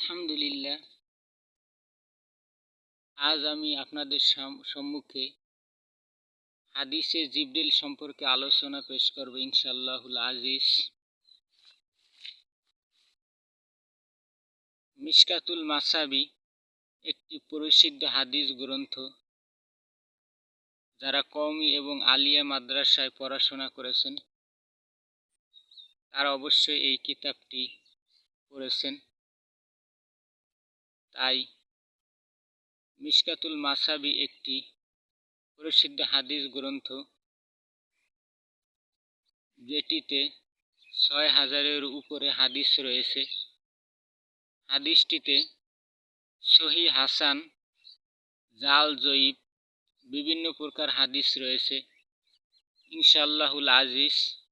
আলহামদুলিল্লাহ, আজ আমি আপনাদের সম্মুখে হাদিসে জিবরিল সম্পর্কে আলোচনা পেশ করব ইনশাআল্লাহুল আজিজ। মিশকাতুল মাসাবি একটি প্রসিদ্ধ হাদিস গ্রন্থ। যারা কওমি এবং আলিয়া মাদ্রাসায় পড়াশোনা করেছেন তারা অবশ্যই এই কিতাবটি পড়েছেন। তাই মিশকাতুল মাসাবি একটি প্রসিদ্ধ হাদিস গ্রন্থ, যেটিতে ৬,০০০-এর উপরে হাদিস রয়েছে। হাদিসটিতে সহিহ হাসান, জাল জয়ীফ বিভিন্ন প্রকার হাদিস রয়েছে। ইনশাআল্লাহুল আজিজ,